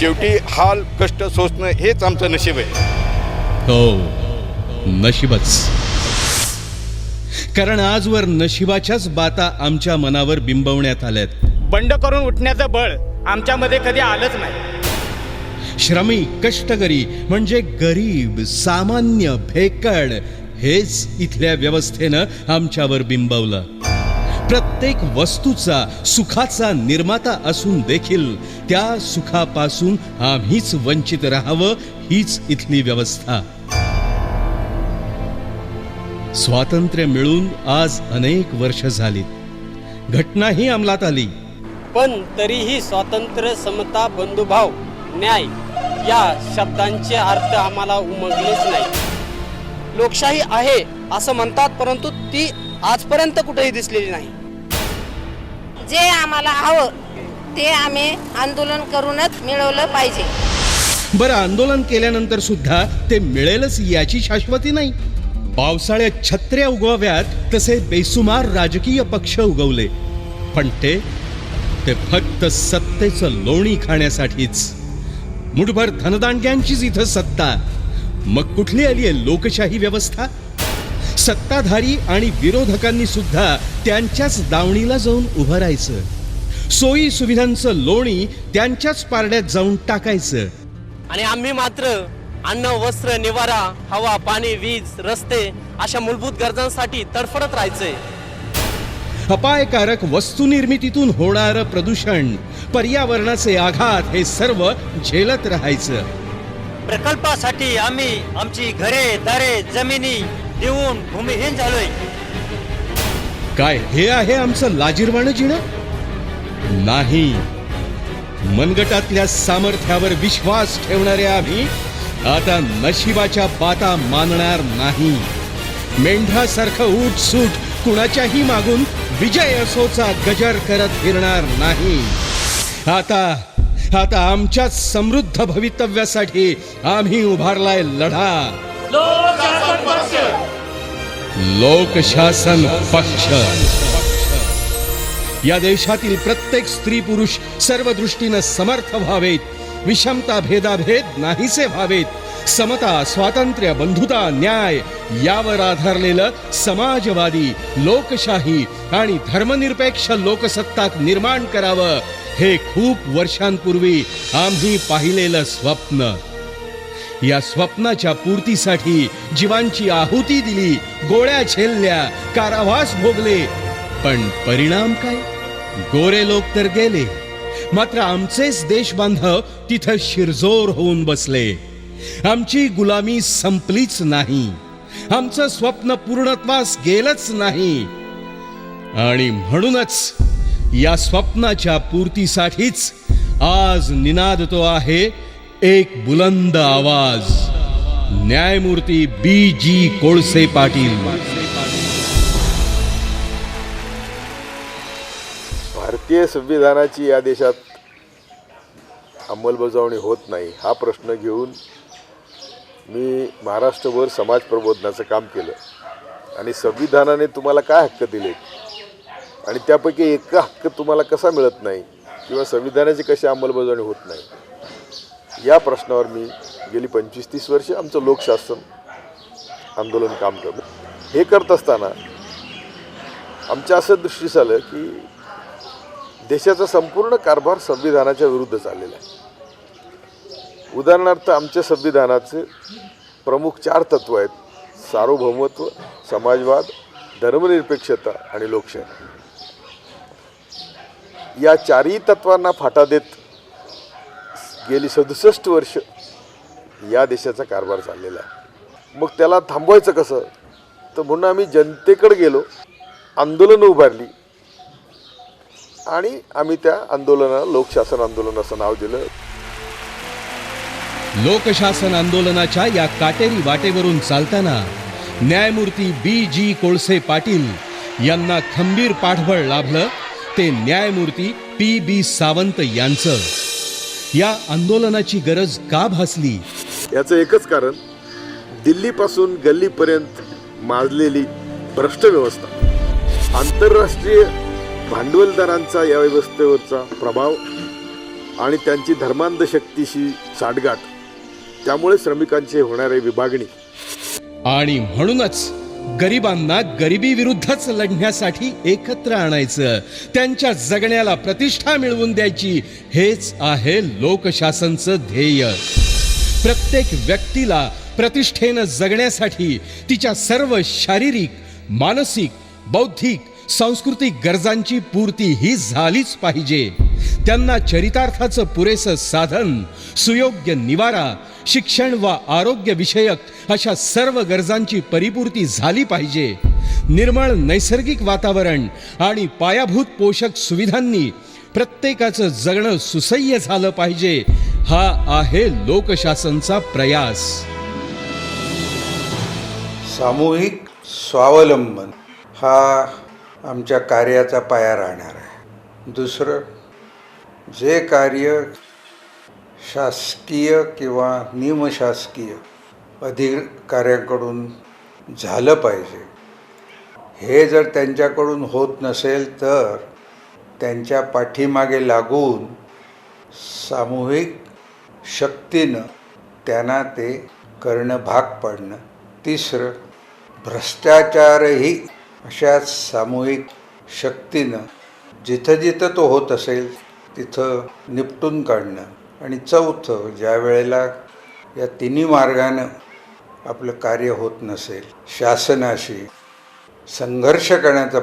शेवटी हाल कष्ट सोसणं हेच आमचं नशीब आहे. हो, नशीबच. कारण आजवर नशिबाच्याच बाता आमच्या मनावर बिंबवण्यात आल्यात. बंड करून उठण्याचं बळ आमच्यामध्ये कधी आलंच नाही. श्रमिक कष्टकरी म्हणजे गरीब सामान्य भेकड हेच इथल्या व्यवस्थेनं आमच्यावर बिंबवलं. प्रत्येक वस्तूचा सुखाचा निर्माता असून देखील त्या सुखापासून आम्हीच वंचित राहावं हीच इथली व्यवस्था. स्वातंत्र्य मिळून आज अनेक वर्ष झालीत. घटनाही अंमलात आली, पण तरीही स्वातंत्र्य, समता, बंधुभाव, न्याय या शब्दांचे अर्थ आम्हाला उमगलेच नाही. लोकशाही आहे असं म्हणतात, परंतु ती आजपर्यंत कुठेही दिसलेली नाही. जे आम्हाला हवं ते आम्ही आंदोलन करूनच मिळवलं पाहिजे. बरं, आंदोलन केल्यानंतर सुद्धा ते मिळेलच याची शाश्वती नाही. पावसाळ्यात छत्र्या उगवाव्यात तसे बेसुमार राजकीय पक्ष उगवले, पण ते फक्त सत्तेचं लोणी खाण्यासाठीच. मुठभर धनदांडग्यांचीच इथं सत्ता. मग कुठली आली आहे लोकशाही व्यवस्था? सत्ताधारी आणि विरोधकांनी सुद्धा त्यांच्याच दावणीला जाऊन उभं राहायचं. सोयी सुविधांचं लोणी त्यांच्याच पारड्यात जाऊन टाकायचं. आणि आम्ही मात्र अन्न, वस्त्र, निवारा, हवा, पाणी, वीज, रस्ते अशा मूलभूत गरजांसाठी तडफडत राहायचंय. अपायकारक वस्तुनिर्मितीतून होणारं प्रदूषण, पर्यावरणाचे आघात हे सर्व झेलत राहायचं. प्रकल्पासाठी आम्ही आमची घरे, दारे, जमिनी देऊन भूमिहीन झालोय. काय हे आहे आमचं लाजिरवाणं जिणं? नाही. मनगटातल्या सामर्थ्यावर विश्वास ठेवणाऱ्या आम्ही आता नशिबाच्या बाता मानणार नाही. मेंढरासारखं उठसूट कुणाच्याही मागून विजय असोचा गजर करत फिरणार नाही. आता आमच्याच समृद्ध भवितव्यासाठी आम्ही उभारलाय लढा. लोकशासन पक्ष. या देशातील प्रत्येक स्त्री पुरुष सर्व दृष्टीनं समर्थ व्हावेत. विषमता भेदाभेद नाहीसे व्हावेत. समता, स्वातंत्र्य, बंधुता, न्याय यावर आधारलेलं समाजवादी, लोकशाही आणि धर्मनिरपेक्ष लोकसत्ताक निर्माण करावं हे खूप वर्षांपूर्वी आम्ही पाहिलेलं स्वप्न. या स्वप्नाच्या पूर्तीसाठी जीवांची आहुती दिली, गोळ्या झेलल्या, कारावास भोगले. पण परिणाम काय? गोरे लोक तर गेले, मात्र आमचेच देशबांधव तिथं शिरजोर होऊन बसले. आमची गुलामी संपलीच नाही. आमचं स्वप्न पूर्णत्वास गेलंच नाही. आणि म्हणूनच या स्वप्नाच्या पूर्तीसाठीच आज निनादतो आहे एक बुलंद आवाज. न्यायमूर्ती B.G. कोळसे पाटील. भारतीय संविधानाची या देशात अंमलबजावणी होत नाही हा प्रश्न घेऊन मी महाराष्ट्रभर समाज प्रबोधनाचं काम केलं. आणि संविधानाने तुम्हाला काय हक्क दिले आणि त्यापैकी एक हक्क तुम्हाला कसा मिळत नाही किंवा संविधानाची कशी अंमलबजावणी होत नाही, या प्रश्नावर मी गेली 25-30 वर्ष आमचं लोकशासन आंदोलन काम करतो. हे करत असताना आमच्या असं दृष्टीस आलं की देशाचा संपूर्ण कारभार संविधानाच्या विरुद्ध चाललेला आहे. उदाहरणार्थ आमच्या संविधानाचे प्रमुख 4 तत्व आहेत: सार्वभौमत्व, समाजवाद, धर्मनिरपेक्षता आणि लोकशाही. या 4ही तत्वांना फाटा देत गेली 67 वर्ष या देशाचा कारभार चाललेला आहे. मग त्याला थांबवायचं कसं? तर म्हणून आम्ही जनतेकडे गेलो, आंदोलनं उभारली आणि आम्ही त्या आंदोलनाला लोकशासन आंदोलन असं नाव दिलं. लोकशासन आंदोलनाच्या या काटेरी वाटेवरून चालताना न्यायमूर्ती B.G. कोळसे पाटील यांना खंबीर पाठबळ लाभलं ते न्यायमूर्ती P.B. सावंत यांचं. या आंदोलनाची गरज का भासली? याचं एकच कारण, दिल्लीपासून गल्लीपर्यंत माजलेली भ्रष्ट व्यवस्था, आंतरराष्ट्रीय भांडवलदारांचा या व्यवस्थेवरचा प्रभाव आणि त्यांची धर्मांध शक्तीशी साठगाठ, त्यामुळे श्रमिकांची होणारी विभागणी आणि म्हणूनच गरिबांना गरिबी विरुद्धच लढण्यासाठी एकत्र आणायचं, त्यांच्या जगण्याला प्रतिष्ठा मिळवून द्यायची, हेच आहे लोकशासनचं ध्येय. प्रत्येक व्यक्तीला प्रतिष्ठेनं जगण्यासाठी तिच्या सर्व शारीरिक, मानसिक, बौद्धिक, सांस्कृतिक गरजांची पूर्ती ही झालीच पाहिजे. त्यांना चरितार्थाचं पुरेसं साधन, सुयोग्य निवारा, शिक्षण व आरोग्य विषयक अशा सर्व गरजांची परिपूर्ती झाली पाहिजे. निर्मळ नैसर्गिक वातावरण आणि पायाभूत पोषक सुविधांनी प्रत्येकाचं जगणं सुसह्य झालं पाहिजे. हा आहे लोकशासनचा प्रयास. सामूहिक स्वावलंबन हा आमच्या कार्याचा पाया राहणार आहे. दुसरं, जे कार्य शासकीय किंवा निमशासकीय अधिकाऱ्यांकडून झालं पाहिजे, हे जर त्यांच्याकडून होत नसेल तर त्यांच्या पाठीमागे लागून सामूहिक शक्तीनं त्यांना ते करणं भाग पाडणं. तिसरं, भ्रष्टाचारही अशाच सामूहिक शक्तीनं जिथं जिथं तो होत असेल तिथं निपटून काढणं. आणि चौथं, ज्या वेळेला या तिन्ही मार्गानं आपलं कार्य होत नसेल, शासनाशी संघर्ष करण्याचा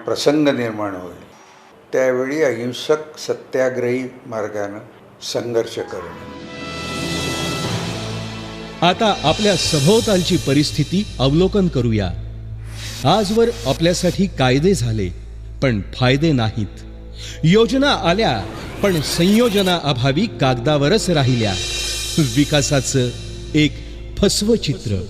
प्रसंग निर्माण होईल, त्यावेळी अहिंसक सत्याग्रही मार्गानं संघर्ष करणं. आता आपल्या सभोवतालची परिस्थिती अवलोकन करूया. आजवर आपल्यासाठी कायदे झाले पण फायदे नाहीत. योजना आल्या पण संयोजनाअभावी कागदावरच राहिल्या. विकासाचं एक फसवं चित्र.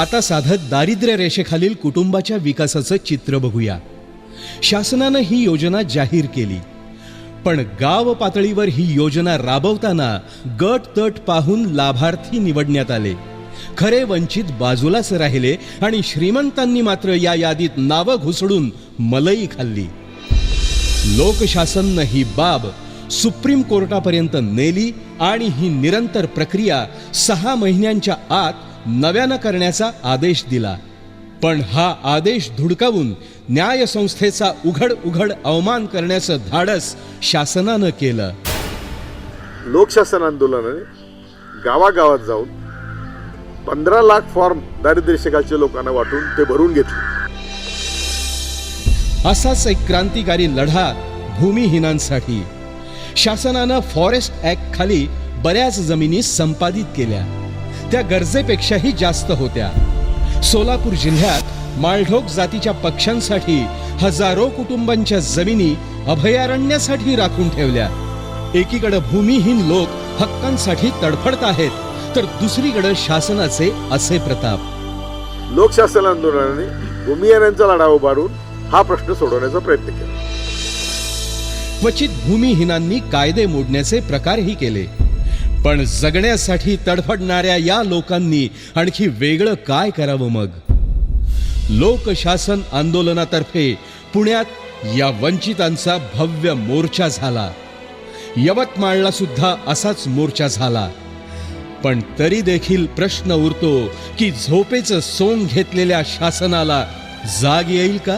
आता साधं दारिद्र्य रेषेखालील कुटुंबाच्या विकासाचं चित्र बघूया. शासनानं ही योजना जाहीर केली, पण गाव पातळीवर ही योजना राबवताना गट तट पाहून लाभार्थी निवडण्यात आले. खरे वंचित बाजूलाच राहिले आणि श्रीमंतांनी मात्र या यादीत नावं घुसडून मलई खाल्ली. लोकशासननं ही बाब सुप्रीम कोर्टापर्यंत नेली आणि ही निरंतर प्रक्रिया 6 महिन्यांच्या आत नव्यानं करण्याचा आदेश दिला. पण हा आदेश धुडकावून न्यायसंस्थेचा उघड अवमान करण्याचं धाडस शासनानं केलं. लोकशासन आंदोलनाने गावागावात जाऊन 15 लाख फॉर्म दारिद्र्यरेषेखालच्या लोकांना वाटून ते भरून घेतले. असाच एक क्रांतिकारी लढा भूमिहीनांसाठी. शासनानं फॉरेस्ट ऍक्ट खाली बऱ्याच जमिनी संपादित केल्या. त्या गरजेपेक्षाही जास्त होत्या. सोलापूर जिल्ह्यात माळढोक जातीच्या पक्ष्यांसाठी हजारो कुटुंबांच्या जमिनी अभयारण्यासाठी राखून ठेवल्या. एकीकडे भूमिहीन लोक हक्कांसाठी तडफडत आहेत, तर दुसरीकडे शासनाचे असे प्रताप. लोकशासन आंदोलनाने भूमिहीनांचा लढा उभारून हा प्रश्न सोडवण्याचा प्रयत्न केला. क्वचित भूमिहीनांनी कायदे मोडण्याचे प्रकारही केले. पण जगण्यासाठी तडफडणाऱ्या या लोकांनी आणखी वेगळं काय करावं मग? लोकशासन आंदोलनातर्फे पुण्यात या वंचितांचा भव्य मोर्चा झाला. यवतमाळला सुद्धा असाच मोर्चा झाला. पण तरी देखील प्रश्न उरतो की झोपेचं सोंग घेतलेल्या शासनाला जाग येईल का?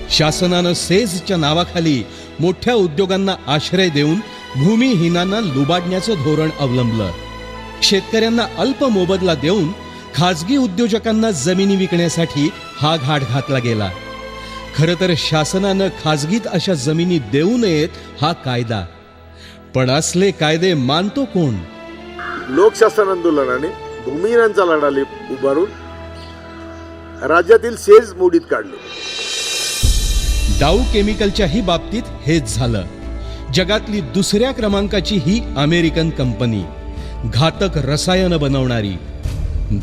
शासनानं सेजच्या नावाखाली मोठ्या उद्योगांना आश्रय देऊन भूमिहीनांना लुबाडण्याचं धोरण अवलंबलं. शेतकऱ्यांना अल्प मोबदला देऊन खाजगी उद्योजकांना जमिनी विकण्यासाठी हा घाट घातला गेला. खरं तर शासनानं खाजगीत अशा जमिनी देऊ नयेत हा कायदा. पण असले कायदे मानतो कोण? लोकशासन आंदोलनाने भूमिहीनांचा लढा उभारून राज्यातील सेज मोडीत काढले. डाऊ केमिकलच्याही बाबतीत हेच झालं. जगातली दुसऱ्या क्रमांकाची ही अमेरिकन कंपनी, घातक रसायनं बनवणारी.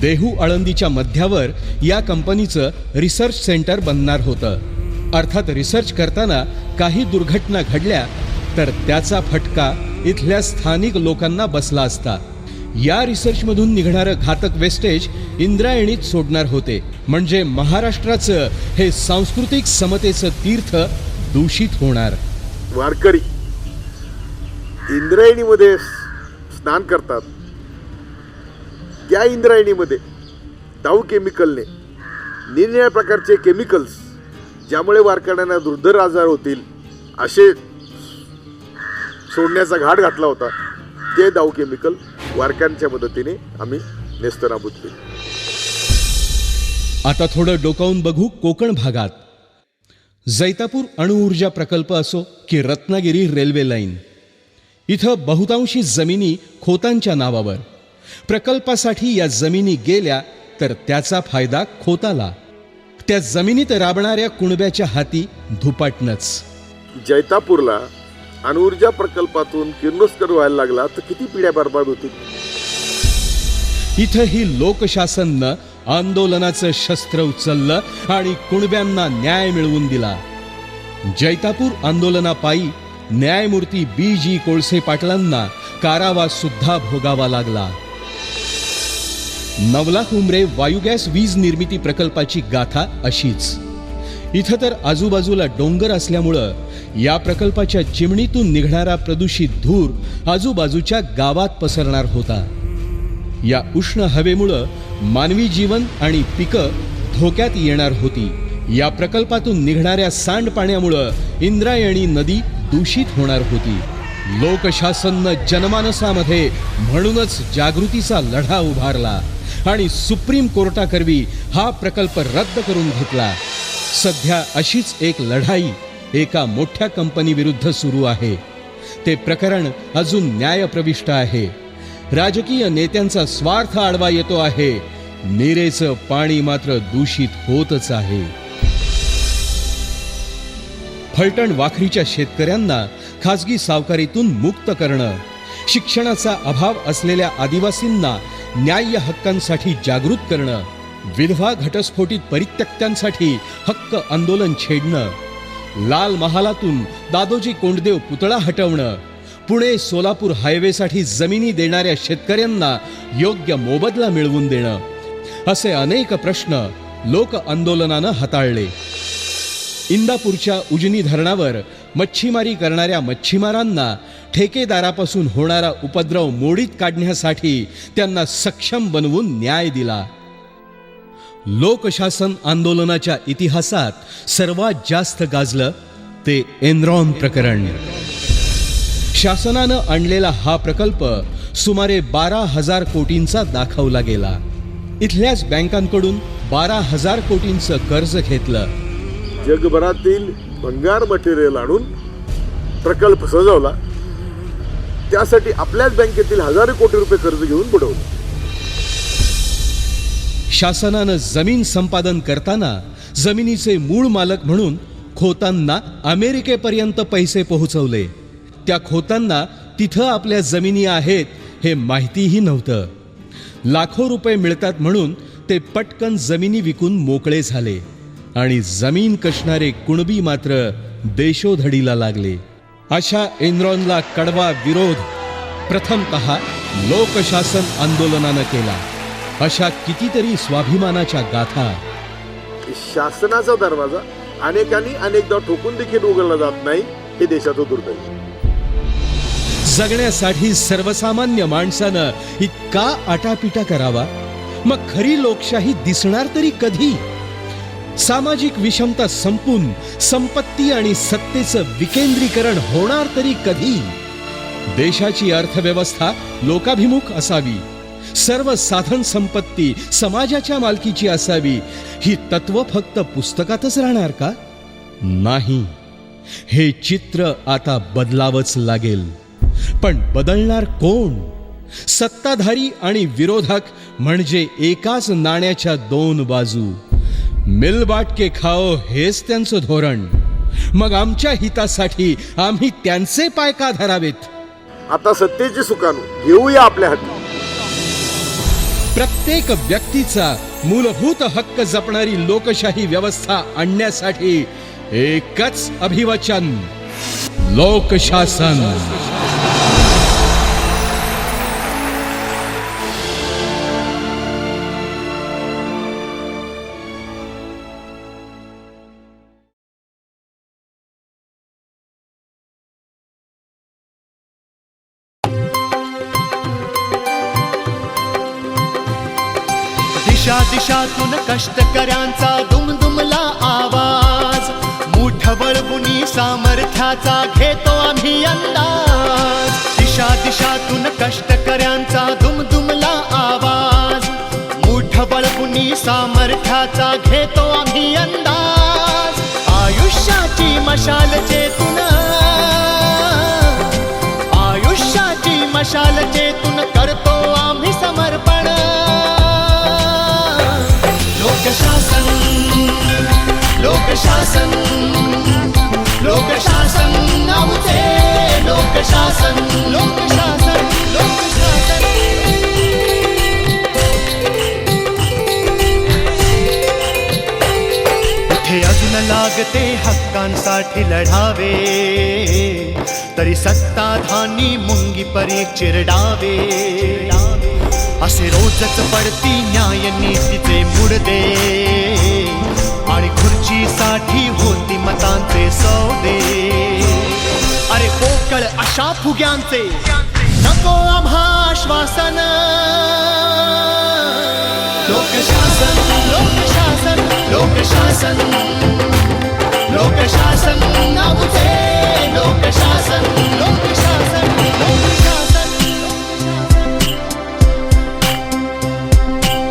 देहू आळंदीच्या मध्यावर या कंपनीचं रिसर्च सेंटर बनणार होतं. अर्थात रिसर्च करताना काही दुर्घटना घडल्या तर त्याचा फटका इथल्या स्थानिक लोकांना बसला असता. या रिसर्चमधून निघणारं घातक वेस्टेज इंद्रायणीत सोडणार होते. म्हणजे महाराष्ट्राचं हे सांस्कृतिक समतेचं तीर्थ दूषित होणार. वारकरी इंद्रायणीमध्ये स्नान करतात. त्या इंद्रायणीमध्ये दाऊ केमिकलने निरनिराळ्या प्रकारचे केमिकल्स ज्यामुळे वारकऱ्यांना दुर्धर आजार होतील असे सोडण्याचा घाट घातला होता. ते दाऊ केमिकल वारकऱ्यांच्या मदतीने आम्ही नेस्तनाबूत केले. आता थोडं डोकावून बघू कोकण भागात. जैतापूर अणुऊर्जा प्रकल्प असो की रत्नागिरी रेल्वे लाईन, इथं बहुतांशी जमिनी खोतांच्या नावावर. प्रकल्पासाठी या जमिनी गेल्या तर त्याचा फायदा खोताला, त्या जमिनीत राबणाऱ्या कुणब्याच्या हाती धुपाटणच. जैतापूरला अणुऊर्जा प्रकल्पातून किरणोत्सर्ग व्हायला लागला तर किती पिढ्या बर्बाद होतील. इथंही लोकशासननं आंदोलनाचं शस्त्र उचललं आणि कुणब्यांना न्याय मिळवून दिला. जैतापूर आंदोलनापायी न्यायमूर्ती BG कोळसे पाटलांना कारावास सुद्धा भोगावा लागला. 9 लाख उमरे वायुगॅस वीज निर्मिती प्रकल्पाची गाथा अशीच. इथं तर आजूबाजूला डोंगर असल्यामुळं या प्रकल्पाच्या चिमणीतून निघणारा प्रदूषित धूर आजूबाजूच्या गावात पसरणार होता. या उष्ण हवेमुळं मानवी जीवन आणि पिकं धोक्यात येणार होती. या प्रकल्पातून निघणाऱ्या सांडपाण्यामुळं इंद्रायणी नदी दूषित होणार होती. लोकशासननं जनमानसामध्ये म्हणूनच जागृतीचा लढा उभारला आणि सुप्रीम कोर्टाकरवी हा प्रकल्प रद्द करून घेतला. सध्या अशीच एक लढाई एका मोठ्या कंपनी विरुद्ध सुरू आहे. ते प्रकरण अजून न्यायप्रविष्ट आहे. राजकीय नेत्यांचा स्वार्थ आडवा येतो आहे. नीरेचं पाणी मात्र दूषित होतच आहे. फलटण वाखरीच्या शेतकऱ्यांना खासगी सावकारीतून मुक्त करणं, शिक्षणाचा अभाव असलेल्या आदिवासींना न्याय्य हक्कांसाठी जागृत करणं, विधवा घटस्फोटित परित्यक्त्यांसाठी हक्क आंदोलन छेडणं, लाल महालातून दादोजी कोंडदेव पुतळा हटवणं, पुणे सोलापूर हायवेसाठी जमिनी देणाऱ्या शेतकऱ्यांना योग्य मोबदला मिळवून देणं, असे अनेक प्रश्न लोक आंदोलनानं हाताळले. इंदापूरच्या उजनी धरणावर मच्छीमारी करणाऱ्या मच्छीमारांना ठेकेदारापासून होणारा उपद्रव मोडीत काढण्यासाठी त्यांना सक्षम बनवून न्याय दिला. लोकशासन आंदोलनाच्या इतिहासात सर्वात जास्त गाजलं ते एनरॉन प्रकरण. शासनानं आणलेला हा प्रकल्प सुमारे 12,000 कोटींचा दाखवला गेला. इथल्याच बँकांकडून 12,000 कोटींचं कर्ज घेतलं. जगभरातील भंगार मटेरियल आणून प्रकल्प सजवला. त्यासाठी आपल्याच बँकेतील हजारो कोटी रुपये कर्ज घेऊन बुडवलं. शासनानं जमीन संपादन करताना जमिनीचे मूळ मालक म्हणून खोतांना अमेरिकेपर्यंत पैसे पोहोचवले. त्या खोतांना तिथं आपल्या जमिनी आहेत हे माहितीही नव्हतं. लाखो रुपये मिळतात म्हणून ते पटकन जमिनी विकून मोकळे झाले आणि जमीन कसणारे कुणबी मात्र देशोधडीला लागले. अशा एनरॉनला कडवा विरोध प्रथमतः लोकशासन आंदोलनानं केला. अशा कितीतरी स्वाभिमानाच्या गाथा. शासनाचा दरवाजा अनेकांनी अनेकदा ठोकून देखील उघडला जात नाही हे देशाचं दुर्दैव. जगण्यासाठी सर्वसामान्य माणसानं इतका आटापिटा करावा. मग खरी लोकशाही दिसणार तरी कधी? सामाजिक विषमता संपून संपत्ती आणि सत्तेचं विकेंद्रीकरण होणार तरी कधी? देशाची अर्थव्यवस्था लोकाभिमुख असावी. सर्व साधन संपत्ती समाजाच्या मालकीची असावी. ही तत्व फक्त पुस्तकातच राहणार का? नाही. हे चित्र आता बदलावंच लागेल. पण बदलणार कोण? सत्ताधारी आणि विरोधक म्हणजे एकाच नाण्याच्या दोन बाजू. मिलबाटके खाओ हेच त्यांचं धोरण. मग आमच्या हितासाठी आम्ही त्यांचे पाय का धरावेत? आता सत्तेची सुकाणू घेऊया आपल्या हाती. प्रत्येक व्यक्तीचा मूलभूत हक्क जपणारी लोकशाही व्यवस्था आणण्यासाठी एकच अभिवचन, लोकशासन. दिशा दिशातून कष्टकऱ्यांचा दुमदुमला आवाज, मूठ वळवुनी सामर्थ्याचा घेतो आम्ही अंदाज. दिशा दिशातून कष्टकऱ्यांचा दुमदुमला आवाज, मूठ वळवुनी सामर्थ्याचा घेतो आम्ही अंदाज. आयुष्याची मशाल चेतून, आयुष्याची मशाल चेतून करतो आम्ही समर्पण. लोकशासन, लोकशासन, लोकशासन आमचे, लोकशासन, लोकशासन, लोकशासन. इथे अजून लागते हक्कांसाठी लढावे, तरी सत्ताधानी मुंगी परी चिरडावे. असे रोजच पडती न्याय नीतीचे मुडदे, आणि खुर्चीसाठी होती मतांचे सौदे. अरे पोकळ अशा फुग्यांचे नको आम्हा आश्वासन. लोकशासन, लोकशासन, लोकशासन, लोकशासन आमचे, लोकशासन, लोकशासन, लोकशासन.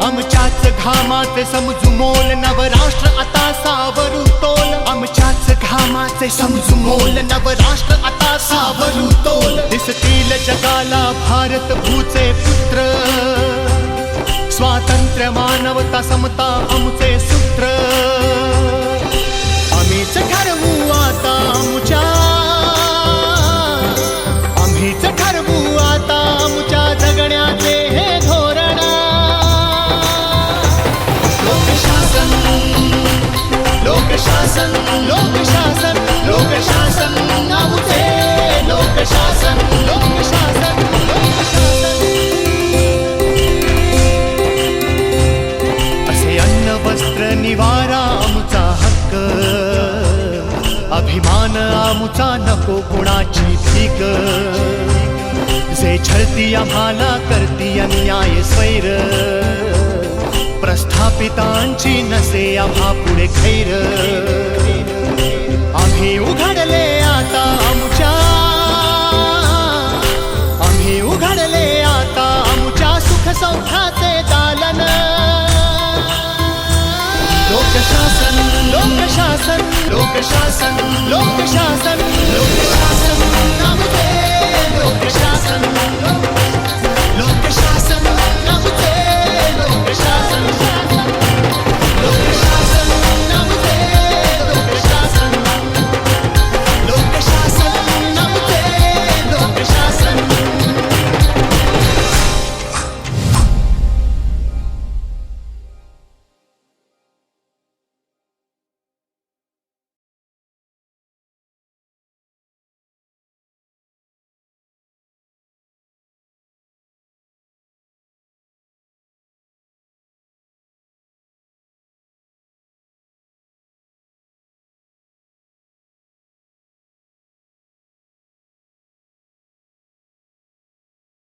आमच्याच घामाचे समजू मोल, नवराष्ट्र आता सावरू तोल. आमच्याच घामाचे समजू मोल, नवराष्ट्र आता सावरू तोल. दिसतील जगाला भारत भूचे पुत्र, स्वातंत्र्य मानवता समता आमचे सूत्र. आम्हीच ठरवू आता आमच्या, आम्हीच ठरवू आता आमच्या जगण्याचे हे धोरण. लोकशासन, लोकशासन, लोकशासन, लोकशासन आमचे, लोकशासन, लोकशासन, लोकशासन. असे अन्न वस्त्र निवारा आमचा हक्क, अभिमान आमचा नको कुणाची भीक. जे छळती आम्हाला करती अन्याय स्वैर, प्रस्थापितांची नसे आम्हा पुढे खैर. आम्ही उघडले आता आमच्या, आम्ही उघडले आता आमच्या सुख सौख्याचे दालन. लोकशासन, लोकशासन, लोकशासन, लोकशासन, लोकशासन आमचे, लोकशासन.